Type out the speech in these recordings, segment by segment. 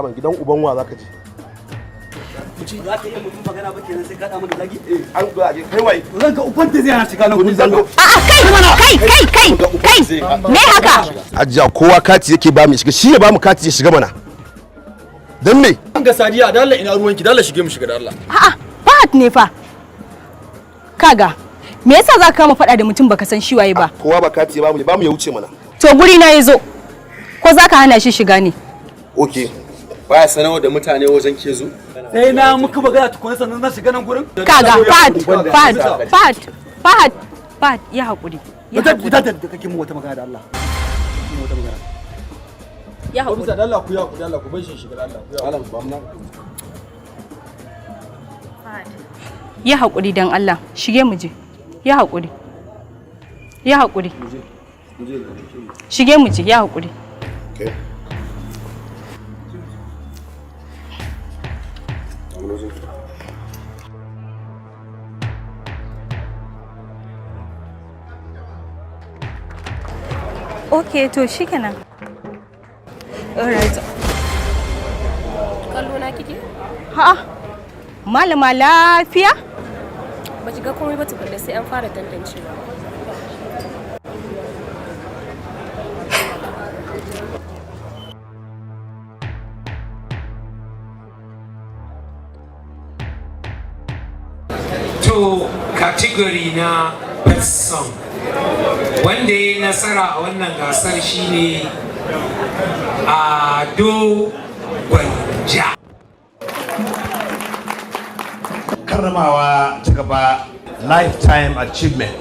man gidan uban wa zaka je. Kuci za ka iya mutum magana ba kenan sai ka da mu da zagi? An ga kai wai. Zan ga uban ta zai hana shiga nan gurin zango. Kai me haka? Ajiya kowa kati yake ba mu shiga shi ya ba mu kati ya shiga mana. Dan me? An ga Sadiya da Allah ina ruwanki da Allah shige mu shiga da Allah. A'a Fahad ne fa. Kaga me yasa za ka kama faɗa da mutum baka san shi waye ba? Kowa ba kati ya ba mu ya wuce mana. To guri na yazo. Ko za ka hana shi shiga ne? Okay. Baya sanarwa da mutane wajen ke zo. Sai na muka magana tukuna sannan na shiga nan gurin. Kaga Fahad ya haƙuri. Ita da kake mu wata magana da Allah. Mu wata magana. Ya haƙuri. Da Allah ku ya ku da Allah ku bar shi shiga da Allah. Allah ba mu nan. Ya haƙuri dan Allah, shige mu je. Ya haƙuri. Ya haƙuri. Shige mu je, ya haƙuri. Okay. Okay, to shikenan. Alright. Kallo na kike? Ha. Malama lafiya? Ba ki ga komai ba tukunna sai an fara tantancewa. To category na best song wanda ya yi nasara a wannan gasar shine Ado Gwanja. Karramawa ta gaba lifetime achievement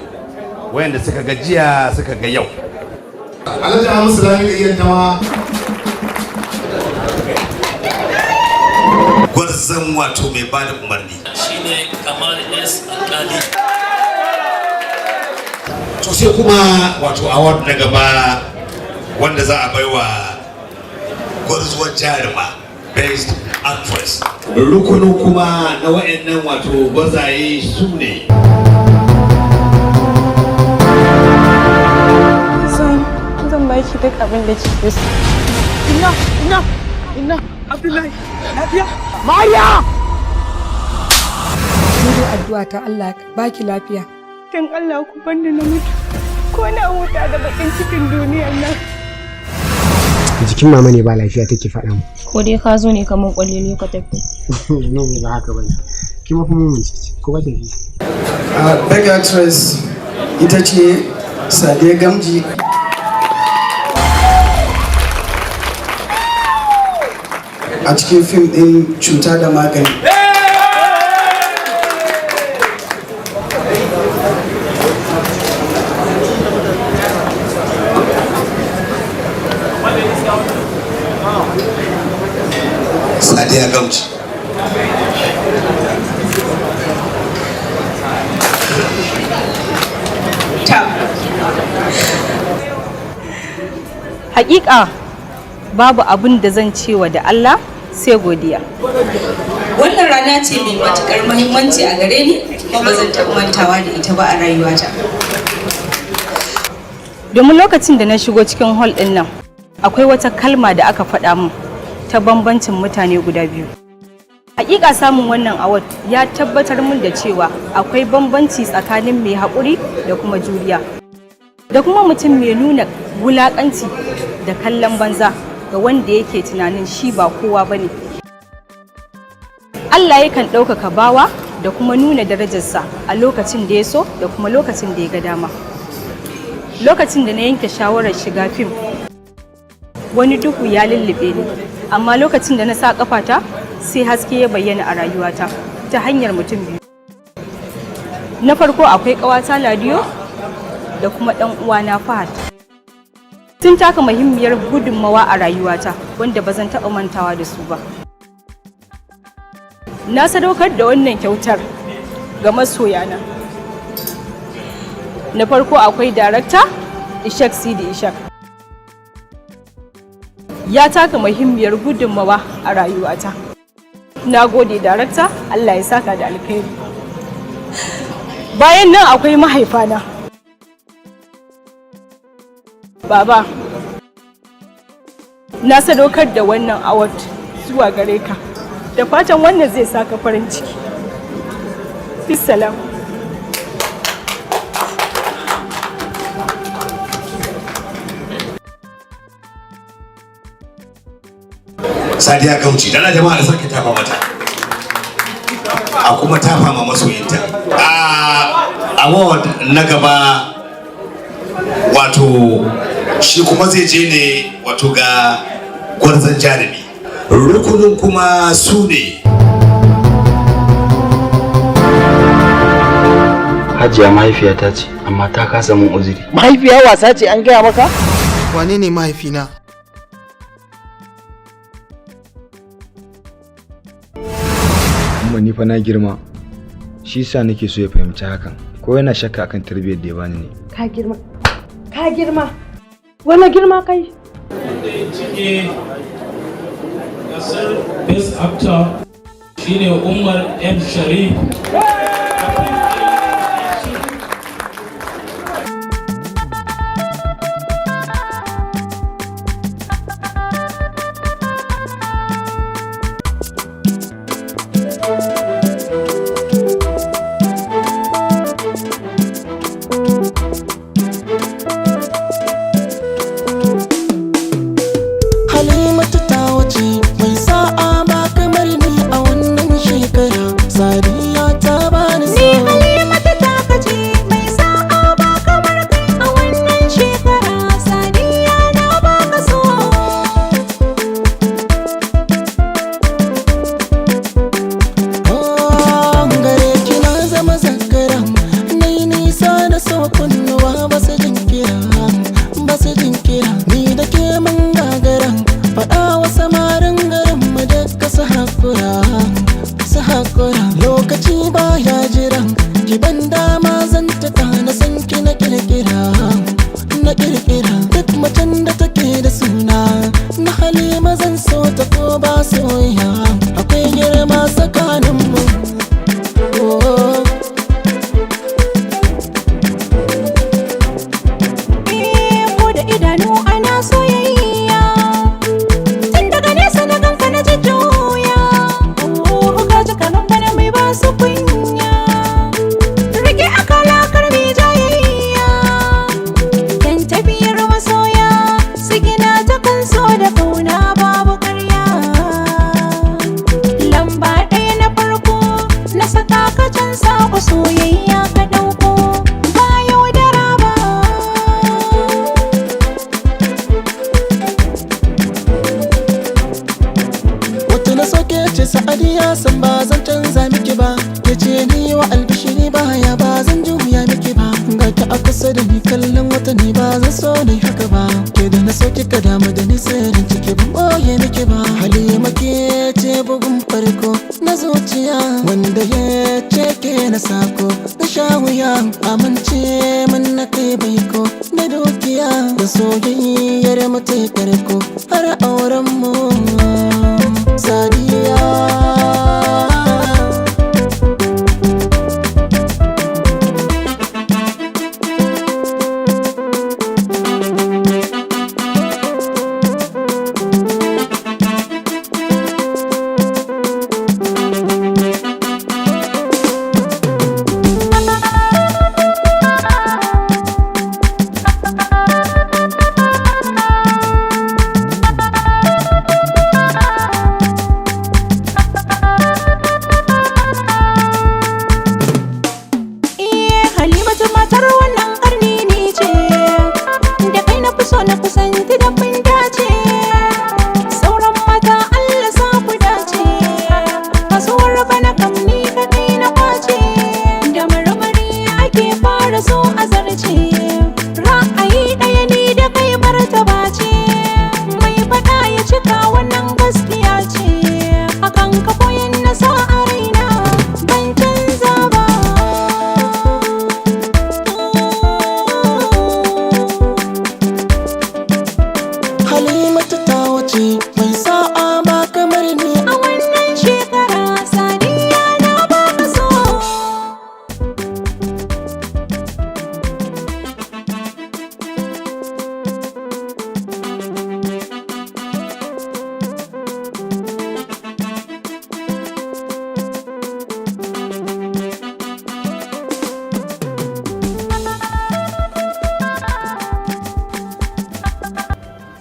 wayanda suka gajiya suka ga yau. Alhaji Hamisu Lami da iya tawa gwarzon wato mai bada umarni shine Kamal S Alkali. to sai kuma wato award na gaba wanda za a baiwa gwarzuwar jaruma best actress. Rukunin kuma na wayannan wato gwazaye su ne zan baki duk abin da kike so. Ina Abdullahi lafiya? Mariya! Ni addu'a ta Allah baki lafiya. Dan Allah ku bani na mutu. Ko na huta da bakin cikin duniyar nan. Jikin mama ne ba lafiya take faɗa mu. Ko dai ka zo ne kamar kwallele ka tafi. No ba haka bane. Ki ma kuma mun ci ko ba tafi. Big actress ita ce Sadiya Gamji. A cikin fim ɗin cuta da magani. Sadiya Gamji. Hakika babu abin da zan cewa da Allah sai godiya. Wannan rana ce mai matukar muhimmanci a gare ni kuma ba zan taɓa mantawa da ita ba a rayuwata. Domin lokacin da na shigo cikin hall ɗin nan akwai wata kalma da aka faɗa min ta bambancin mutane guda biyu. Hakika samun wannan award ya tabbatar min da cewa akwai bambanci tsakanin mai haƙuri da kuma juriya. Da kuma mutum mai nuna wulaƙanci da kallon banza ga wanda yake tunanin shi ba kowa ba ne. Allah yakan ɗaukaka bawa da kuma nuna darajarsa a lokacin da ya so da kuma lokacin da ya ga dama. Lokacin da na yanke shawarar shiga fim, wani duhu ya lullube ni, amma lokacin da na sa kafata sai haske ya bayyana a rayuwata ta hanyar mutum biyu. Na farko akwai ƙawata Ladiyo da kuma ɗan uwana Fahad. Sun taka muhimmiyar gudunmawa a rayuwata wanda ba zan taɓa mantawa da su ba. Na sadaukar da wannan kyautar ga masoyana. Na farko akwai darakta Ishak Sidi Ishak. Ya taka muhimmiyar gudunmawa a rayuwata. Na gode darakta, Allah ya saka da alkhairi. Bayan nan akwai mahaifana. Baba, na sadaukar da wannan award zuwa gare ka. Da fatan wannan zai saka farin ciki. Bisalam. Sadiya Gauci, dana jama'a da sake tafa mata. A kuma tafa ma masoyinta. Award na gaba wato shi kuma zai je ne wato ga gwarzon jarumi. Rukunin kuma su ne. Hajiya mahaifiyata ce, amma ta kasa mun uzuri. Mahaifiya wasa ce an gaya maka? Wane ne mahaifina? Amma ni fa na girma. Shi sa nake so ya fahimci hakan. Ko yana shakka akan tarbiyyar da ya bani ne. Ka girma. Ka girma. Wani girma kai? Wanda ya cike gasar Best Actor shine Umar M. Sharif.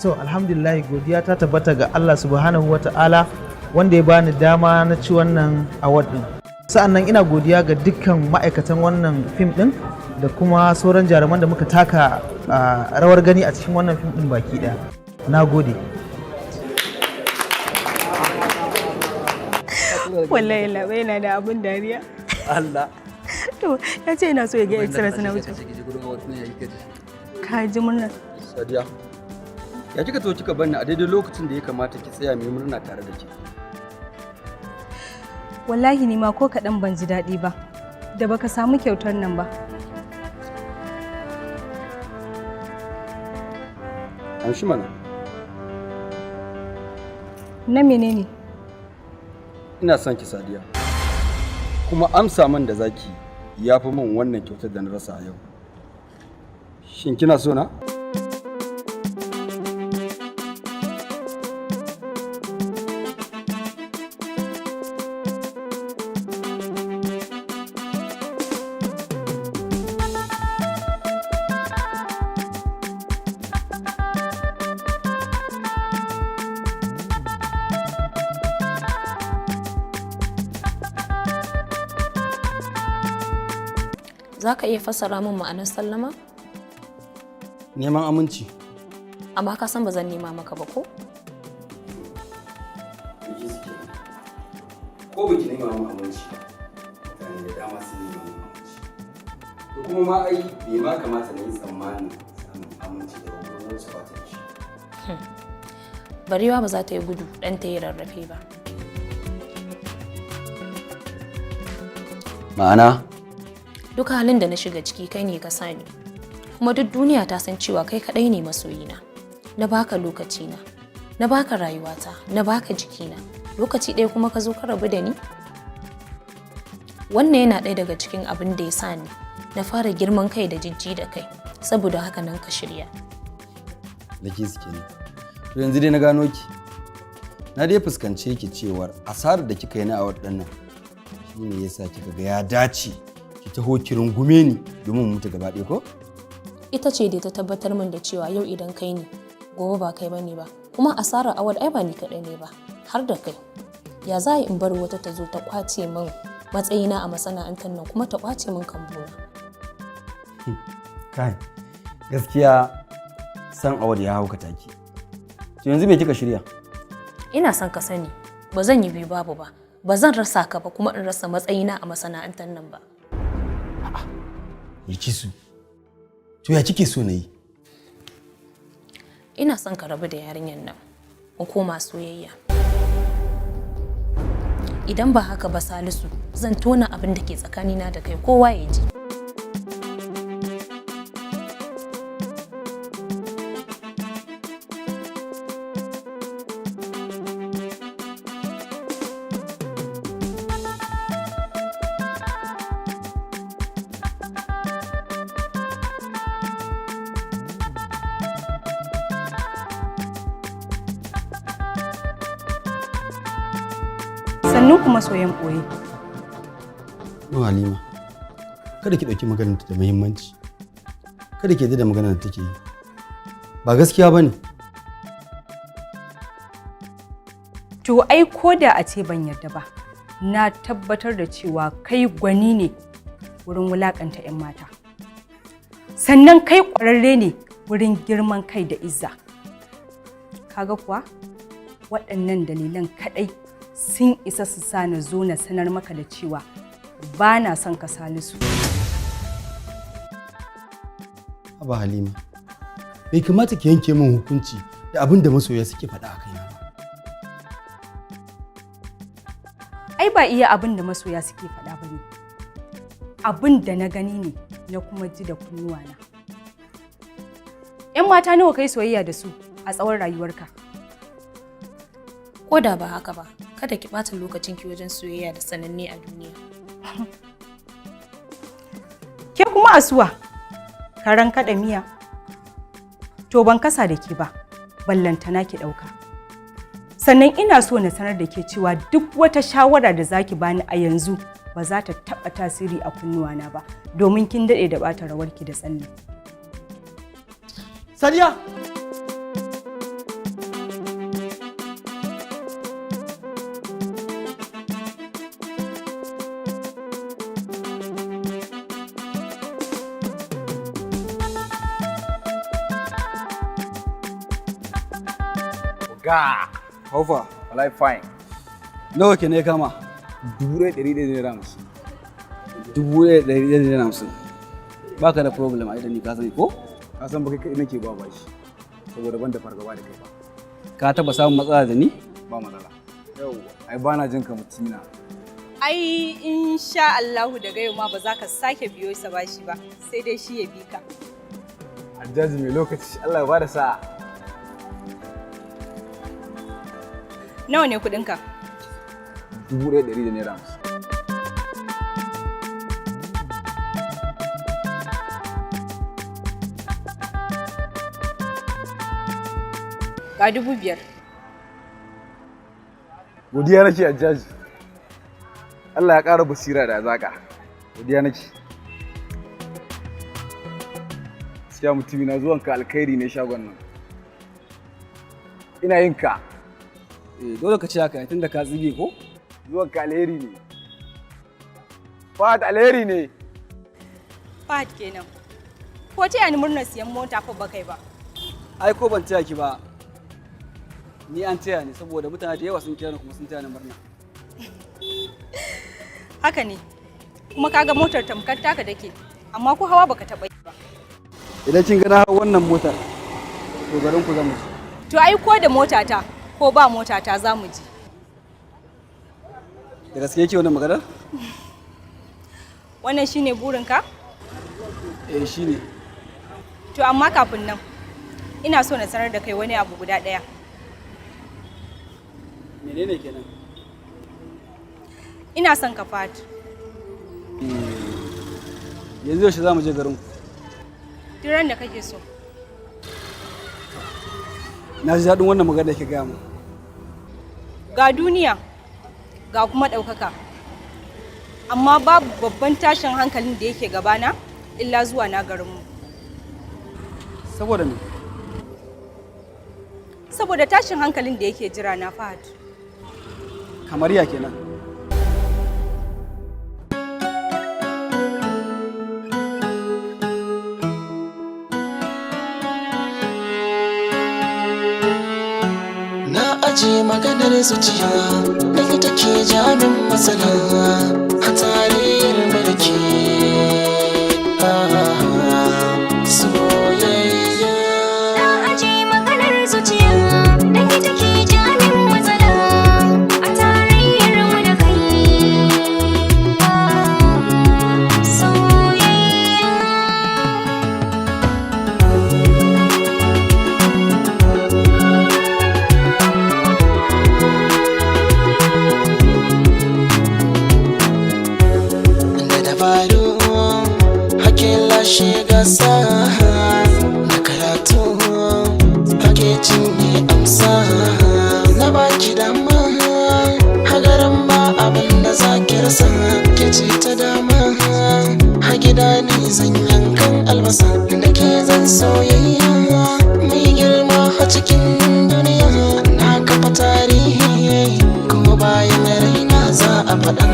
To alhamdulillah godiya ta tabbata ga Allah subhanahu wata'ala wanda ya bani dama na ci wannan award din. Sa'annan ina godiya ga dukkan ma'aikatan wannan fim din da kuma sauran jaruman da muka taka rawar gani a cikin wannan fim din baki daya. Na gode. Wallahi labai na da abun dariya. Allah. To ya ce ina so ya ga extras na wuce. Ka ji murna. Sadiya. Ya kika to kika banni a daidai lokacin da ya kamata ki tsaya mai murna tare da ke. Wallahi ni ma ko kaɗan ban ji daɗi ba da baka samu kyautar nan ba. An shi mana. Na menene? Ina son ki Sadiya. Kuma amsa min da zaki ya fi min wannan kyautar da na rasa a yau. Shin kina so na? Za ka iya fassara min ma'anar sallama? Neman aminci. Amma ka san ba zan nema maka ba ko? Ko baki nema min aminci mutane da dama sun nema min aminci. To kuma ma ai bai ma kamata na yi tsammanin samun aminci da wani wacce ba ta da shi. Barewa ba za ta yi gudu dan ta yi rarrafe ba. Ma'ana? Duk halin da na shiga ciki kai ne ka sani. Kuma duk duniya ta san cewa kai kadai ne masoyina. Na baka lokacina, na baka rayuwata, na baka jikina. Lokaci ɗaya kuma ka zo ka rabu da ni? Wannan yana ɗaya daga cikin abin da ya sa ni na fara girman kai da jijji da kai. Saboda haka nan ka shirya. Da ke suke ne. To yanzu dai na gano ki. Na dai fuskance ki cewar asarar da kika yi na a waɗannan shine yasa kika ga ya dace ki taho ki rungume ni domin mu mutu gaba ɗaya ko? Ita ce dai ta tabbatar min da cewa yau idan kai ne gobe ba kai bane ba. Kuma asarar awad ai ba ni kaɗai ne ba har da kai. Ya za in bar wata ta zo ta kwace min matsayina a masana'antar nan kuma ta kwace min kambuna. Kai gaskiya san awad ya haukata ki. To yanzu me kika shirya? Ina son ka sani ba zan yi biyu babu ba. Ba zan rasa ka ba kuma in rasa matsayina a masana'antar nan ba. Yaki su. To ya kike so na yi? Ina son ka rabu da yarinyar nan. Mu koma soyayya. Idan ba haka ba Salisu, zan tona abin da ke tsakanina da kai kowa ya ji. Sannu kuma soyan ɓoye. No Halima, kada ki ɗauki maganar da muhimmanci. Kada ki yarda da maganar da take yi. Ba gaskiya bane. To ai ko da a ce ban yarda ba, na tabbatar da cewa kai gwani ne wurin wulakanta 'yan mata. Sannan kai ƙwararre ne wurin girman kai da izza. Kaga kuwa waɗannan dalilan kaɗai sun isa su sa na zo na sanar maka da cewa ba na son ka Salisu. Haba Halima, bai kamata ki yanke min hukunci da abin da masoya suke faɗa a kaina ba. Ai ba iya abin da masoya suke faɗa ba ne. Abin da na gani ne na kuma ji da kunnuwana. 'Yan mata nawa kai soyayya da su a tsawon rayuwarka? Ko da ba haka ba, kada ki ɓata lokacinki wajen soyayya da sananne a duniya. Ke kuma asuwa, karan kaɗa miya. To ban kasa da ke ba, ballantana ki ɗauka. Sannan ina so na sanar da ke cewa duk wata shawara da zaki bani a yanzu ba za ta taɓa tasiri a kunnuwana ba, domin kin daɗe da ɓata rawarki da tsalle. Sadiya! Ga. Haufa. Wallahi fine. Nawa ke ne kama? 1150. 1150. Baka da problem a idan ni ka sani ko? Ka san ba kai nake ba bashi. Saboda ban da fargaba da kai ba. Ka taba samun matsala da ni? Ba matsala. Yawwa. Ai bana jin ka mutina. Ai insha Allahu daga yau ma ba za ka sake biyo sa bashi ba, sai dai shi ya bi ka. Aljaji mai lokaci, Allah ya bada sa'a. Nawa ne kuɗinka? 1150 naira. Ga 5,000. Godiya nake Aljaji. Allah ya ƙara basira da zaka. Godiya nake. Gaskiya mutumi na zuwan ka alkhairi ne shagon nan. Ina yin ka. Dole ka ce haka tunda ka tsige ko? Zuwan ka alheri ne. Fahad alheri ne. Fahad kenan. Ko ta yani murnar siyan mota ko ba kai ba? Ai ko ban taya ki ba. Ni an taya ni saboda mutane da yawa sun kira ni kuma sun taya ni murna. Haka ne. Kuma kaga motar tamkar taka dake, amma ko hawa baka taɓa yi ba. Idan kin ga na hawa wannan motar, to garin ku zamu ji. To ai ko da motata ko ba motata za mu ji. Da gaske yake wannan maganar? Wannan shine burinka? Shine. To amma kafin nan, ina so na sanar da kai wani abu guda ɗaya. Menene kenan? Ina son ka Fahad. Yanzu yaushe za mu je garin ku? Duk ran da kake so. Na ji daɗin wannan magana da ke gaya mu. Ga duniya, ga kuma ɗaukaka. Amma babu babban tashin hankalin da yake gabana illa zuwa na garinmu. Saboda me? Saboda tashin hankalin da yake jira na Fahad. Kamar ya kenan. aje maganar zuciya da ita ke jamin matsala a tarihin mulki soyayya na aje maganar zuciya da ita ke jamin matsala a tarihin mulki soyayya shiga sa na karatu hake cinye amsa na baki dama hagaran ba abin da zaki rasa ke ce ta dama ha gida ne zan yankan albasa da ke zan soyayya mai girma a cikin duniya na kafa tarihi kuma bayan raina za a faɗa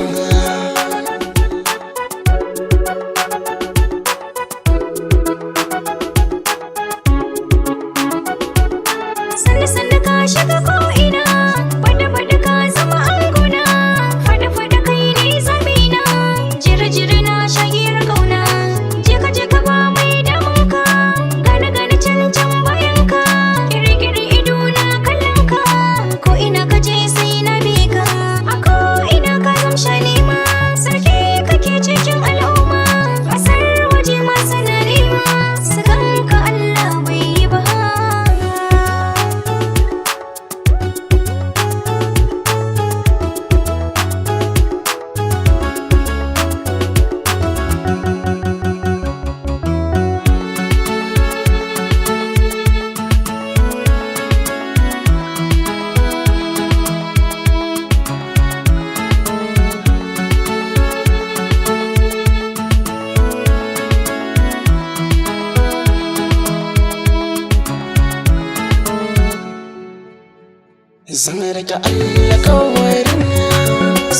zan rike alƙawarin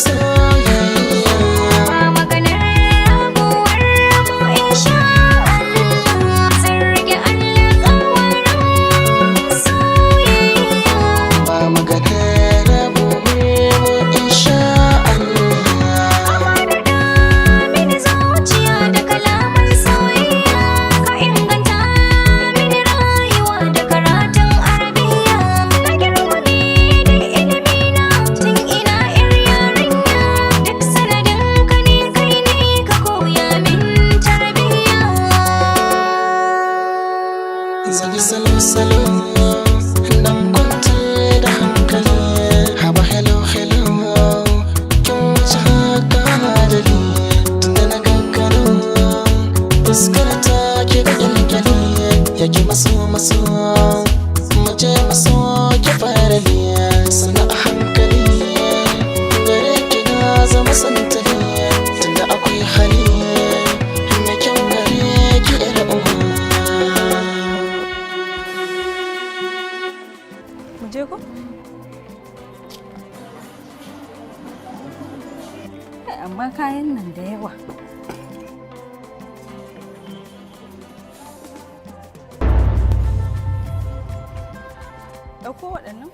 soyayya ba maganar rabuwar mu insha Allah zan rike alƙawarin soyayya ba Mu je ko? Amma kayan nan da yawa. Ɗauko waɗannan.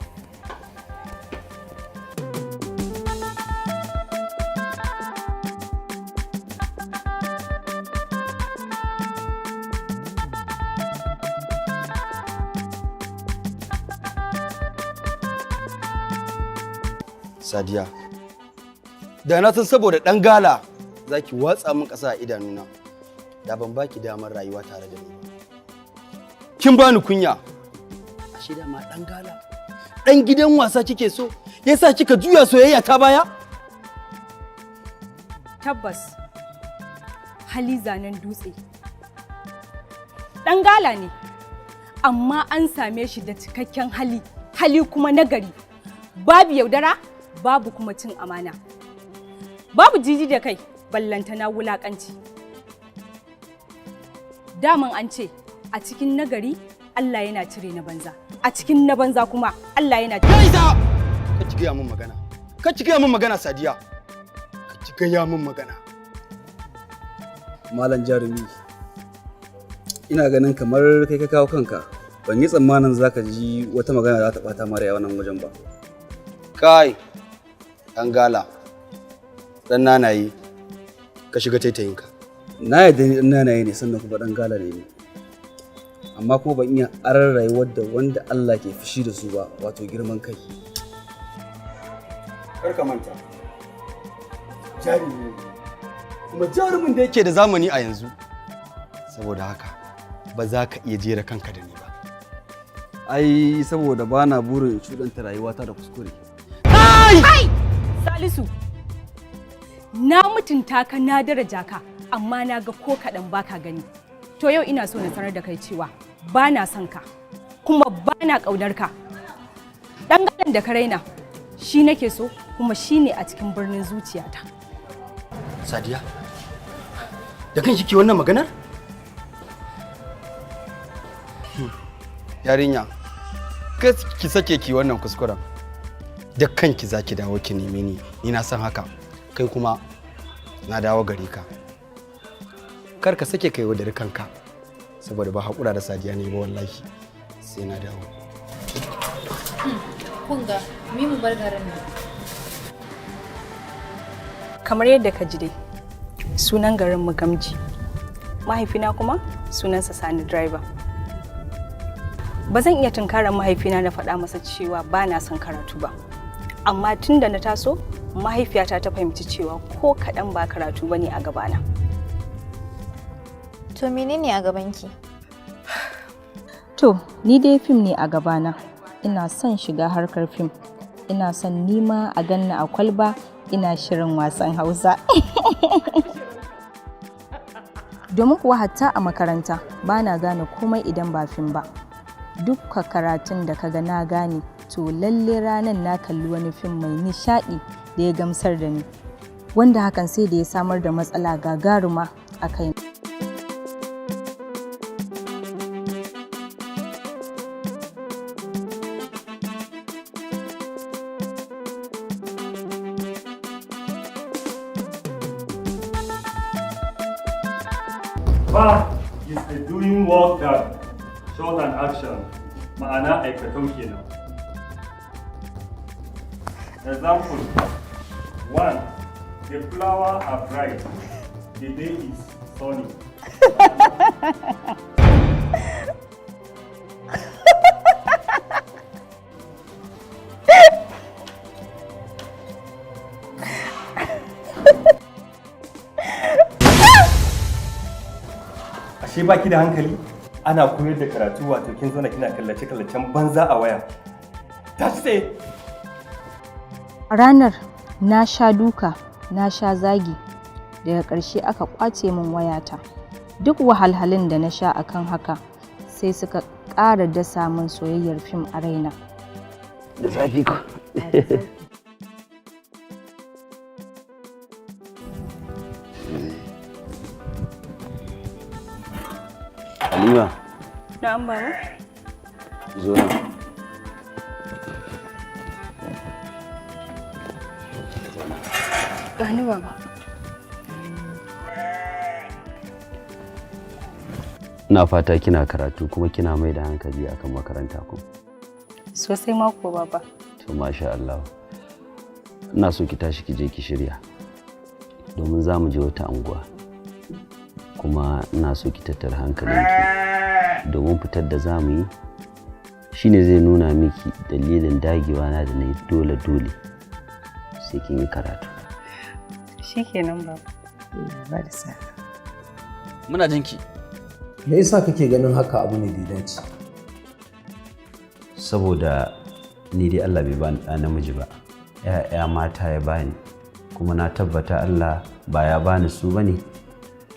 Sadiya, da na san saboda ɗan gala za ki watsa min ƙasa a idanuna, da ban baki damar rayuwa tare da ni. Kin bani kunya. Ashe da ma ɗan gala, ɗan gidan wasa kike so, yasa kika juya soyayya ta baya? Tabbas, hali zanen dutse. Ɗan gala ne, amma an same shi da cikakken hali kuma nagari. Babu yaudara, babu kuma cin amana. Babu jiji da kai, ballantana wulakanci. Daman an ce, a cikin nagari Allah yana cire na banza. A cikin na banza kuma Allah yana cire. Ka ci gaya min magana. Ka ci gaya min magana Sadiya. Ka ci gaya min magana. Malam Jarumi, ina ganin kamar kai ka kawo kanka. Ban yi tsammanin zaka ji wata magana za ta bata mara yawa nan wajen ba. Kai, ɗan gala, ɗan nanaye, ka shiga taitayinka. Na yadda ni ɗan nanaye ne sannan kuma ɗan gala ne. Amma kuma ban iya arar rayuwar da wanda Allah ke fushi da su ba, wato girman kai. Kar ka manta, jarumi kuma jarumin da yake da zamani a yanzu. Saboda haka, ba za ka iya jera kanka da ni ba. Ai, saboda ba na burin cuɗanta rayuwata da kuskure. Kai! Salisu, na mutunta ka na daraja ka, amma na ga ko kaɗan baka gani. To yau ina so na sanar da kai cewa ba na son ka, kuma ba na ƙaunar ka. Ɗan galan da ka raina, shi nake so kuma shi ne a cikin birnin zuciyata. Sadiya, da kan ke wannan maganar? Yarinya, ki sake ki wannan kuskuren. Da kanki za ki dawo ki neme ni na san haka. Kai kuma na dawo gare ka. Kar ka sake kai wadar kanka, saboda ba haƙura da Sadiya ne ba wallahi. Sai na dawo. Kunga, mu bar garin nan. Kamar yadda ka ji dai, sunan garin mu Gamji. Mahaifina kuma sunansa Sani Driver. Ba zan iya tunkarar mahaifina na faɗa masa cewa ba na son karatu ba. Amma tun da na taso, mahaifiyata ta fahimci cewa ko kaɗan ba karatu ba ne a gabana. To menene a gabanki? To, ni dai fim ne a gabana. Ina son shiga harkar fim. Ina son nima a ganna a kwalba, ina shirin wasan Hausa. Domin kuwa hatta a makaranta ba na gane komai idan ba fim ba. Dukka karatun da kaga na gane, to lalle ranar na kalli wani fim mai nishaɗi da ya gamsar da ni, wanda hakan sai da ya samar da matsala gagaruma a kai. Ba is the doing work that shows an action, ma'ana aikatau kenan. Example 1. The flowers are bright, the day is sunny. Ashe baki da hankali? Ana koyar da karatu wato kin zauna kina kallace-kallacen banza a waya. Tashi tsaye! Ranar na sha duka, na sha zagi, daga ƙarshe aka ƙwace min wayata. Duk wahalhalun da na sha akan haka sai suka ƙara dasa min soyayyar fim a raina. Da zafi ko? Halima. Na'am baba. Zo nan. Gani baba. Ina fata kina karatu kuma kina mai da hankali akan makaranta ku. Sosai mako baba. To masha Allah. Ina so ki tashi ki je ki shirya. Domin za mu je wata anguwa. Kuma ina so ki tattara hankalinki domin fitar da za mu yi shine zai nuna miki dalilin dagewa na da na yi dole sai kin yi karatu. Shikenan baba. Ba da sa. Muna jinki. Me yasa kake ganin haka abu ne da dace? Saboda ni dai Allah bai bani ɗa namiji ba, ‘ya'ya mata ya bani, kuma na tabbata Allah ba ya bani su bane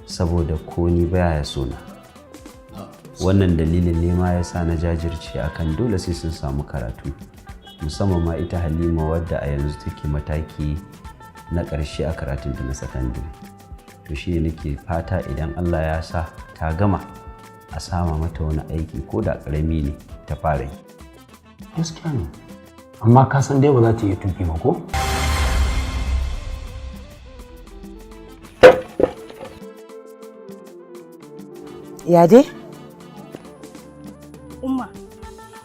saboda ko ni baya ya sona. Wannan dalilin ne ma yasa na jajirce akan dole sai sun samu karatu, musamman ma ita Halima wadda a yanzu take mataki na ƙarshe a karatunta na sakandare. To shi nake fata idan Allah ya sa ta gama a sama mata wani aiki ko da ƙarami ne ta fara yi. Gaskiya ne. Amma ka san dai ba za ta yi tuki ba ko? Ya dai? Umma,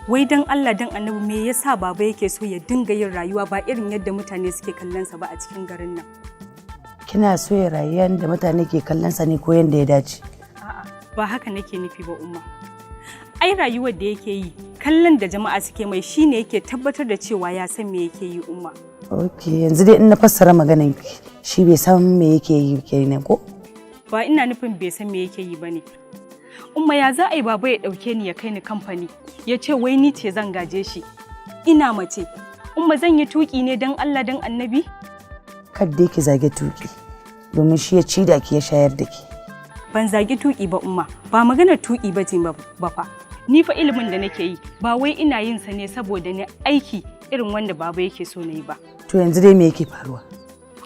wai dan Allah dan Annabi me yasa baba yake so ya dinga yin rayuwa ba irin yadda mutane suke kallon sa ba a cikin garin nan? Kina so ya rayuwa da mutane ke kallon sa ne ko yanda ya dace? A'a, ba haka nake nufi ba Umma. Ai rayuwar da yake yi, kallon da jama'a suke mai shine yake tabbatar da cewa ya san me yake yi Umma. Okay, yanzu dai in na fassara maganar ki, shi bai san me yake yi kenan ko? Ba ina nufin bai san me yake yi bane. Umma ya za a yi baba ya dauke ni ya kai ni kamfani, ya ce wai ni ce zan gaje shi. Ina mace. Umma zan yi tuki ne dan Allah dan Annabi? Kadda ki zage tuki, domin shi ya ci da ki ya shayar da ki. Ban zagi tuki ba Umma, ba maganar tuki ba ce ba fa. Ni fa ilimin da nake yi ba wai ina yin sa ne saboda ni aiki irin wanda baba yake so na yi ba. To yanzu dai me yake faruwa?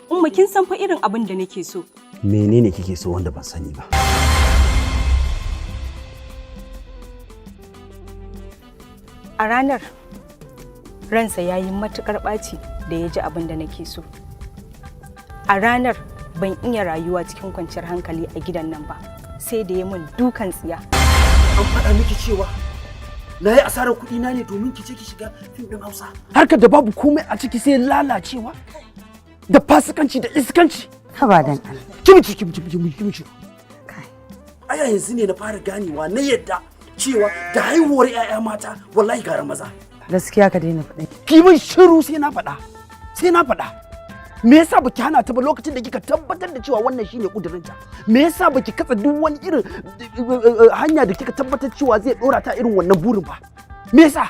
Umma kin san fa irin abin da nake so. Menene kike so wanda ban sani ba? A ranar ransa ya yi matuƙar ɓaci da ya ji abin da nake so. A ranar ban iya rayuwa cikin kwanciyar hankali a gidan nan ba, sai da ya min dukan tsiya. An faɗa miki cewa na yi asarar kuɗi na ne domin ki ce ki shiga fim ɗin Hausa. Harkar da babu komai a ciki sai lalacewa da fasikanci da iskanci. Haba dan Allah. Kimci. Aya yanzu ne na fara ganewa na yadda cewa da haihuwar 'ya'ya mata wallahi gara maza. Gaskiya ka daina faɗa. Ki min shiru sai na faɗa. Me yasa baki hana ta ba lokacin da kika tabbatar da cewa wannan shine kudurinta? Me yasa baki katsa duk wani irin hanya da kika tabbatar cewa zai dora ta irin wannan burin ba? Me yasa?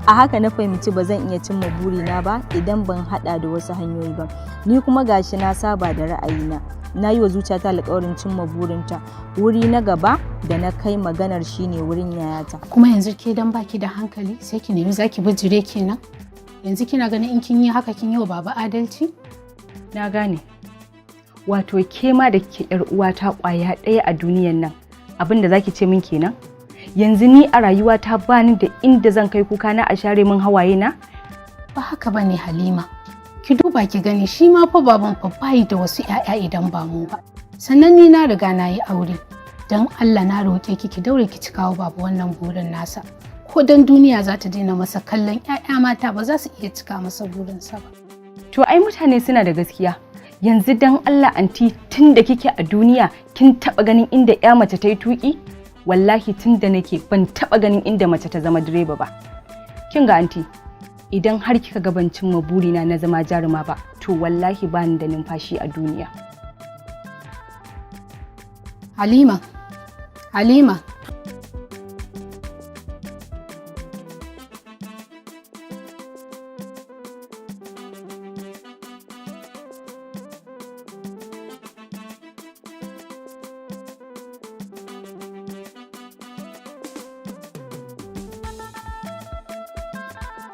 A haka na fahimci ba zan iya cimma burina ba idan ban hada da wasu hanyoyi ba. Ni kuma gashi na saba da ra'ayina. Na yi wa zuciyata alƙawarin cimma burinta. Wuri na gaba da na kai maganar shine wurin yayata. Kuma yanzu ke dan baki da hankali sai ki nemi zaki bijire kenan. Yanzu kina ganin in kin yi haka kin yi wa baba adalci? Na gane. Wato ke ma da ke yar uwata kwaya ɗaya a duniyan nan. Abin da zaki ce min kenan? Yanzu ni a rayuwata bani da inda zan kai kuka na a share min hawaye na? Ba haka bane Halima. Ki duba ki gani shi ma fa baban fa bai da wasu ƴaƴa idan ba mu ba. Sannan ni na riga na yi aure. Dan Allah na roƙe ki daure ki cikawo baba wannan burin nasa. Ko dan duniya za ta daina masa kallon ƴaƴa mata ba za su iya cika masa burinsa ba. To ai mutane suna da gaskiya. Yanzu dan Allah anti tun da kike a duniya kin taba ganin inda ƴa mace ta yi tuki? Wallahi tun da nake ban taba ganin inda mace ta zama direba ba. Kin ga anti, idan har kika ga ban cimma burina na zama jaruma ba, to wallahi ba ni da numfashi a duniya. Halima.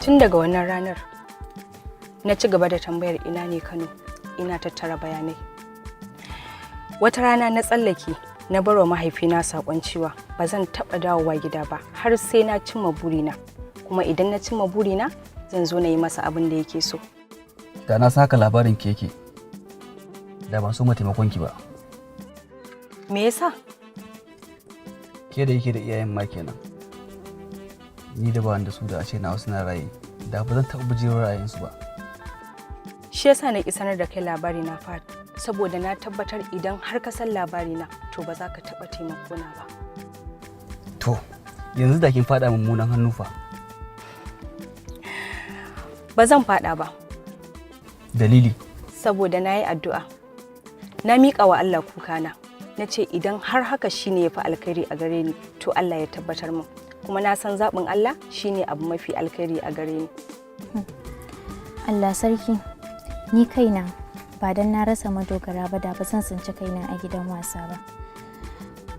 Tun daga wannan ranar na ci gaba da tambayar ina ne Kano, ina tattara bayanai. Wata rana na tsallake na barwa mahaifina saƙon cewa ba zan taɓa dawowa gida ba har sai na cimma burina, kuma idan na cimma burina zan zo na yi masa abin da yake so. Da na saka labarin keke da ban so taimakon ki ba. Me yasa? Ke da yake da iyayen ma kenan. Ni da ba da su da a ce na wasu na raye da ba zan taɓa bijiro ra'ayinsu ba. Shi yasa na ki sanar da kai labari na Fat, saboda na tabbatar idan har ka san labari na to ba za ka taɓa taimako na ba. To, yanzu da kin faɗa mummunan hannu fa. Ba zan faɗa ba. Dalili? Saboda na yi addu'a. Na miƙa wa Allah kukana. Na ce idan har haka shine ya fi alkhairi a gare ni, to Allah ya tabbatar min. Kuma na san zaɓin Allah shine abu mafi alkhairi a gare ni. Allah sarki, ni kaina ba dan na rasa madogara ba da ba zan tsinci kaina a gidan wasa ba.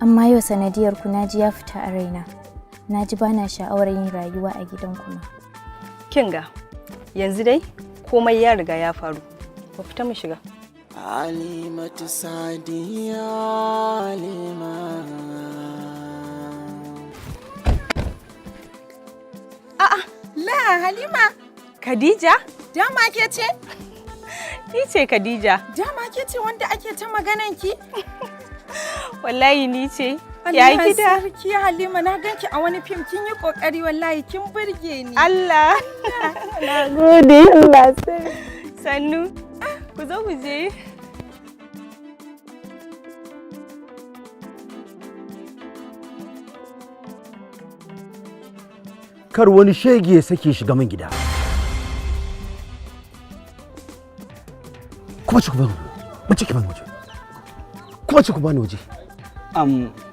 Amma yau sanadiyar ku naji ya fita a raina. Naji bana sha'awar yin rayuwa a gidan kuma. Kinga, yanzu dai komai ya riga ya faru. Mu fita mu shiga. Halimatu Sadiya Halima. A'a, la Halima. Khadija? Dama ke ce? Ni ce Khadija. Dama ke ce wanda ake ta maganan ki? Wallahi ni ce. Ya gida. Sarki Halima, na ganki a wani fim, kin yi kokari wallahi, kin burge ni. Allah. Na gode Allah sai. Sannu. Ku zo ku je. Kar wani shege ya sake shiga min gida. Kuma ci ku bani waje. Kuma ci ku bani waje.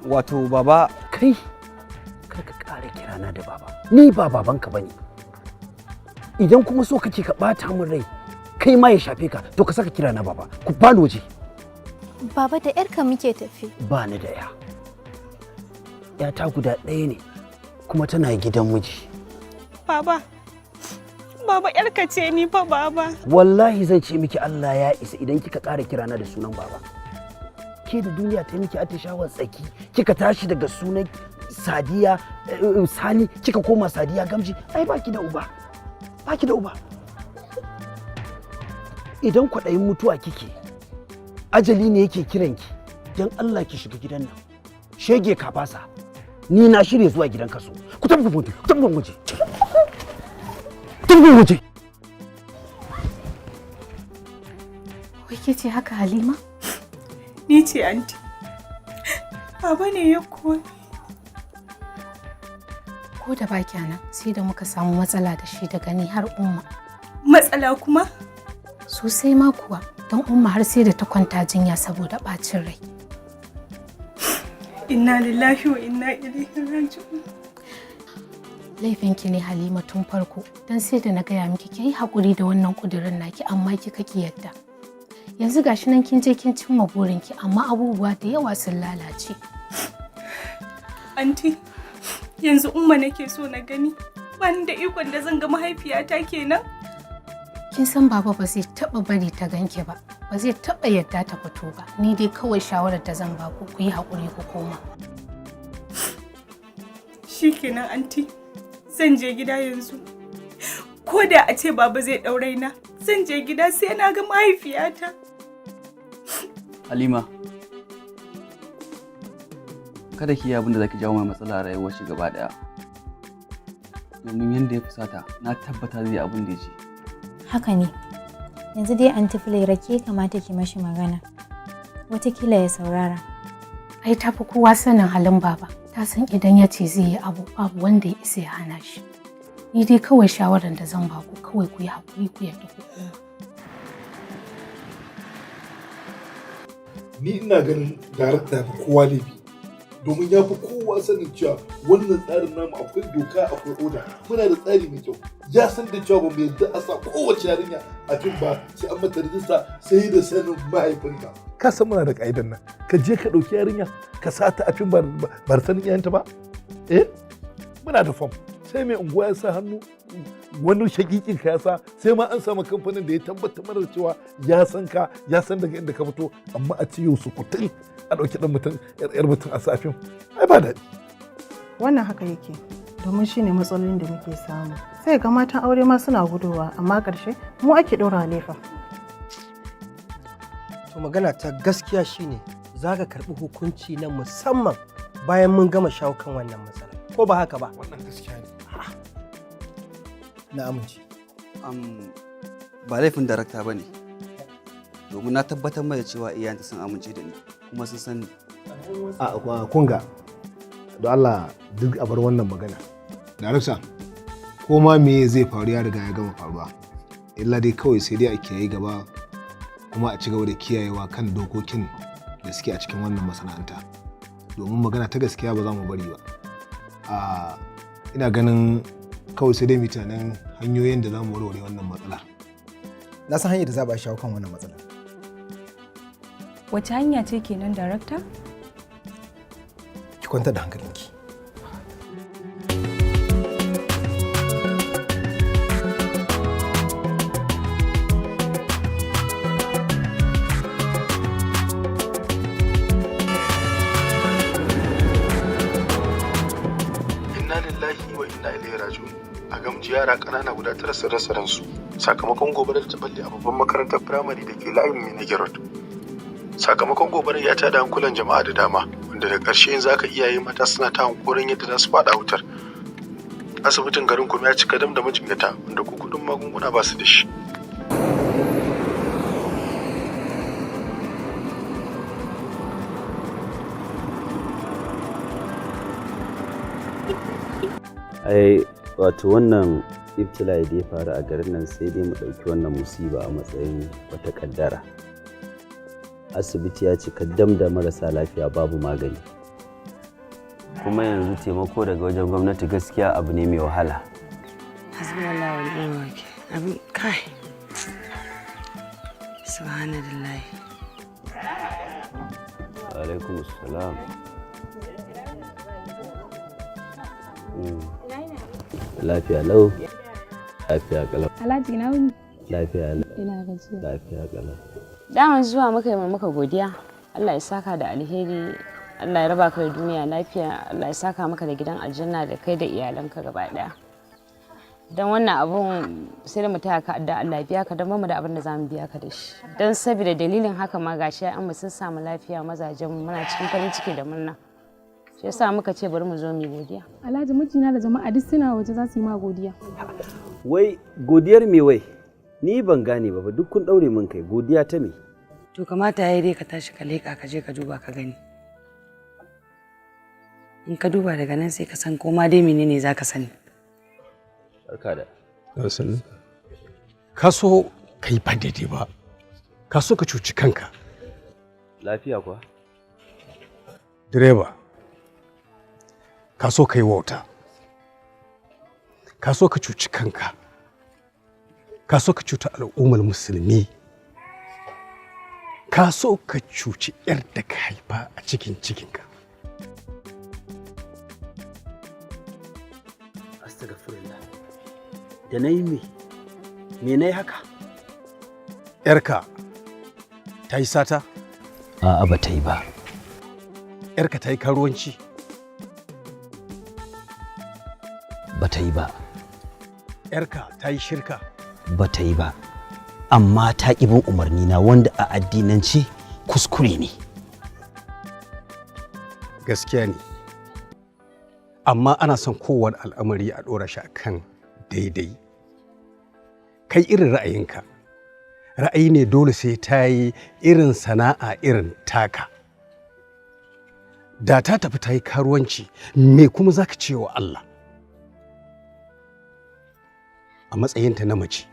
Wato baba. Kai, kar ka ƙara kirana da baba. Ni ba babanka bane. Idan kuma so kake ka ɓata min rai, kai ma ya shafe ka, to ka saka kirana baba. Ku bani waje. Baba da yarka muke tafi. Ba ni da ya. Yata guda ɗaya ne, kuma tana gidan miji. Baba, Baba yarka ce ni fa baba. Wallahi zan ce miki Allah ya isa idan kika ƙara kirana da sunan baba. Ke da duniya ta miki atishawar tsaki, kika tashi daga sunan Sadiya Sani kika koma Sadiya Gamji, ai baki da uba. Baki da uba. Idan kwaɗayin mutuwa kike, ajali ne yake kiranki, dan Allah ki shiga gidan nan. Shege ka fasa. Ni na shirye zuwa gidan kaso. Ku tafi waje, ku tafi waje. Tafi waje. Wai ke ce haka Halima? Ni ce anti. Baba ne ya koyi. Ko da baki nan sai da muka samu matsala da shi daga ni har Umma. Matsala kuma? Sosai ma kuwa, don Umma har sai da ta kwanta jinya saboda ɓacin rai. Inna lillahi wa inna ilaihi raji'un. Laifinki ne Halima tun farko, don sai da na gaya miki ki yi haƙuri da wannan ƙudurin naki amma kika ki yadda. Yanzu gashi nan kin je kin cimma burinki amma abubuwa da yawa sun lalace. Anti, yanzu Umma nake so na gani. Ban da ikon da zan ga mahaifiyata kenan. Kin san baba ba zai taɓa bari ta ganki ba, ba zai taɓa yadda ta fito ba. Ni dai kawai shawarar da zan ba ku yi haƙuri ku koma. Shikenan anti, zan je gida yanzu. Ko da a ce baba zai ɗaure na, zan je gida sai na ga mahaifiyata. Halima, kada ki yi abin da zaki jawo mai matsala a rayuwar shi gaba ɗaya. Domin yadda ya fusata, na tabbata zai abin da ya ce. Haka ne. Yanzu dai anti Fulera ke kamata ki mashi magana. Watakila ya saurara. Ai ta fi kowa sanin halin baba. Ta san idan ya ce zai yi abu babu wanda ya isa ya hana shi. Ni dai kawai shawarar da zan ba ku kawai ku yi haƙuri ku yadda ku koma. Ni ina ganin darakta fi kowa laifi. Domin ya fi kowa sanin cewa wannan tsarin namu akwai doka akwai oda. Muna da tsari mai kyau. Ya san da cewa ba mu yadda a sa kowace yarinya a fim ba sai an mata rijista sai da sanin mahaifinta. Ka san muna da ka'idan nan. Ka je ka ɗauki yarinya ka sa ta a fim ba sanin iyayenta ba. Muna da fam. Sai mai unguwa ya sa hannu wani shakikin ka yasa sai ma an samu kamfanin da ya tabbatar mana cewa ya san ka ya san daga inda ka fito, amma a ce yau su kutul a ɗauki ɗan mutum yar mutum a safin ai ba daɗi. Wannan haka yake domin shine matsalolin da muke samu, sai ga matan aure ma suna gudowa amma ƙarshe mu ake ɗora lefa. To magana ta gaskiya shine za ka karɓi hukunci na musamman bayan mun gama shawo kan wannan matsala, ko ba haka ba? Wannan gaskiya ne. Na amince. Ba laifin darakta ba ne, domin na tabbatar mai cewa iyayenta sun amince da ni kuma sun sani. A kunga, don Allah duk a bar wannan magana. Darakta, ko ma me zai faru ya riga ya gama faruwa. Illa dai kawai sai dai a kiyaye gaba kuma a ci gaba da kiyayewa kan dokokin da suke a cikin wannan masana'anta. Domin magana ta gaskiya ba za mu bari ba. Ina ganin kawai sai dai mutanen hanyoyin da za mu warware wannan matsala. Na san hanyar da za a shawo kan wannan matsala. Wace hanya ce kenan, darakta? Ki kwanta da hankalinki. A gamji yara ƙanana guda 9 sun rasa ransu sakamakon gobarar ta balle a babban makarantar firamare da ke layin Minigi Road. Sakamakon gobarar ya tada hankulan jama'a da dama, wanda da ƙarshe yanzu aka iyaye mata suna ta hankorin yadda za su faɗa wutar. Asibitin garin kuma ya cika dam da majinyata, wanda ko kuɗin magunguna ba su da shi. Wato wannan ibtila'i da ya faru a garin nan sai dai mu ɗauki wannan musiba a matsayin wata ƙaddara. Asibiti ya cika dam da marasa lafiya babu magani, kuma yanzu taimako daga wajen gwamnati gaskiya abu ne mai wahala. Hasbunallahu wa ni'mal wakil. Abin kai. Subhanallahi. Wa alaikum assalam. Lafiya lau. Lafiya kalau. Alhaji na wuni. Lafiya lau. Ina gajiya. Lafiya kalau. Daman zuwa muka yi maka godiya. Allah ya saka da alheri. Allah ya raba ka da duniya lafiya. Allah ya saka maka da gidan aljanna da kai da iyalanka gaba daya. Dan wannan abun sai da mu taya ka adda Allah ya biya ka dan mu da abin da zamu biya ka da shi. Dan saboda dalilin haka ma gashi an mu sun samu lafiya mazajen mu muna cikin farin ciki da murna. Shi yasa muka ce bari mu zo mu godiya. Alhaji mijina da jama'a duk suna waje za su yi ma godiya. Wai godiyar me wai? Ni ban gane ba duk kun daure min kai, godiya ta me? To kamata yayi dai ka tashi ka leka ka je ka duba ka gani. In ka duba daga nan sai ka san koma dai menene zaka sani. Barka da. Sannu. Ka so kai ba daidai ba. Ka so ka cuci kanka. Lafiya kuwa? Direba. Ka so ka yi wauta, ka so ka cuci kanka, ka so ka cuta al'ummar musulmi, ka so ka cuci 'yar da ka haifa a cikin cikinka. Astagfirullah. Da na yi me na yi haka? 'Yarka ta yi sata? A'a ba ta yi ba. 'Yarka ta yi karuwanci? Ba ta yi ba. ‘Yarka ta yi shirka? Ba ta yi ba, amma ta ƙi bin umarni na wanda a addinance kuskure ne. Gaskiya ne, amma ana son kowane al'amari a ɗora shi kan daidai. Kai irin ra'ayinka, ra'ayi ne dole sai ta yi irin sana'a irin taka. Da ta tafi ta yi karuwanci, me kuma za ka ce wa Allah? A matsayinta na mace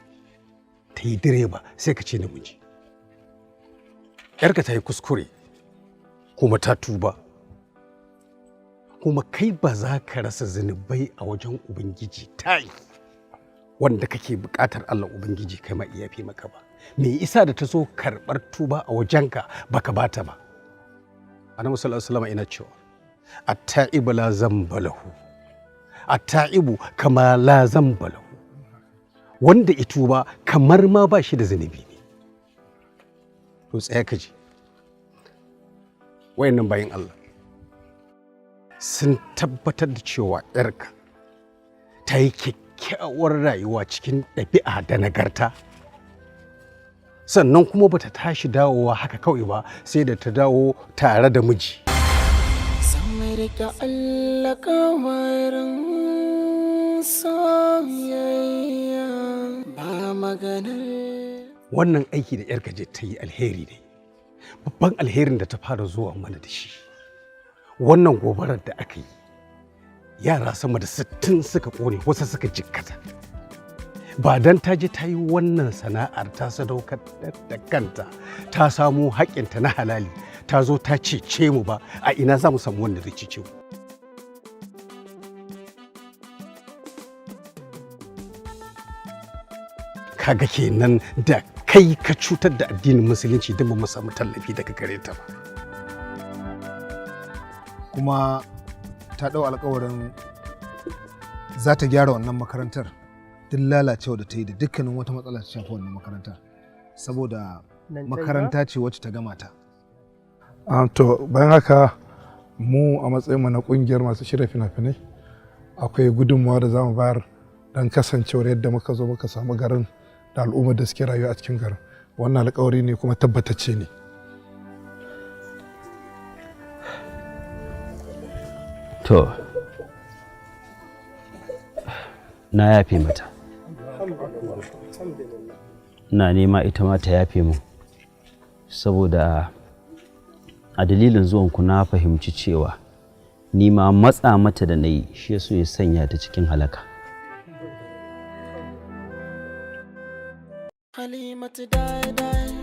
ta yi direba sai ka ce namiji. ‘Yarka ta yi kuskure kuma ta tuba, kuma kai ba za ka rasa zunubai a wajen Ubangiji tayi wanda kake buƙatar Allah Ubangiji kai ma iya fi maka ba. Me isa da ta zo karɓar tuba a wajenka baka bata ba? Annabi sallallahu alaihi wasallam ina cewa at-ta'ibu la zamba lahu, at-ta'ibu kama la zamba lahu. wanda ya tuba kamar ma ba shi da zunubi ne. To tsaya ka ji, wayannan bayan Allah sun tabbatar da cewa ‘yarka ta yi kyakkyawar rayuwa cikin ɗabi'a da nagarta, sannan kuma bata tashi dawowa haka kawai ba sai da ta dawo tare da miji. Samarika Allah kawarin soyayya ba maganar. Wannan aiki da ‘yarka je ta yi alheri ne, babban alherin da ta fara zuwa mana da shi. Wannan gobarar da aka yi, yara sama da 60 suka kone, wasu suka jikkata. Ba dan ta je ta yi wannan sana'ar ta sadaukar da kanta ta samu haƙƙinta na halali ta zo ta cece mu ba, a ina za mu samu wanda zai cece mu? Kaga kenan da kai ka cutar da addinin musulunci don ba mu samu tallafi daga gare ta ba. Kuma ta ɗau alkawarin za ta gyara wannan makarantar duk lalacewa da ta yi da dukkanin wata matsala ta shafi wannan makarantar, saboda makaranta ce wacce ta gama ta. To bayan haka mu a matsayinmu na kungiyar masu shirya fina-finai akwai gudunmawa da za mu bayar don kasancewar yadda muka zo muka samu garin da al'ummar da suke rayuwa a cikin garin. Wannan alkawari ne kuma tabbatacce ne. To, na yafe mata. Na nema ita ma ta yafe mu, saboda a dalilin zuwanku na fahimci cewa ni ma matsa mata da na yi shi yaso ya sanya ta cikin halaka. Halimatu dai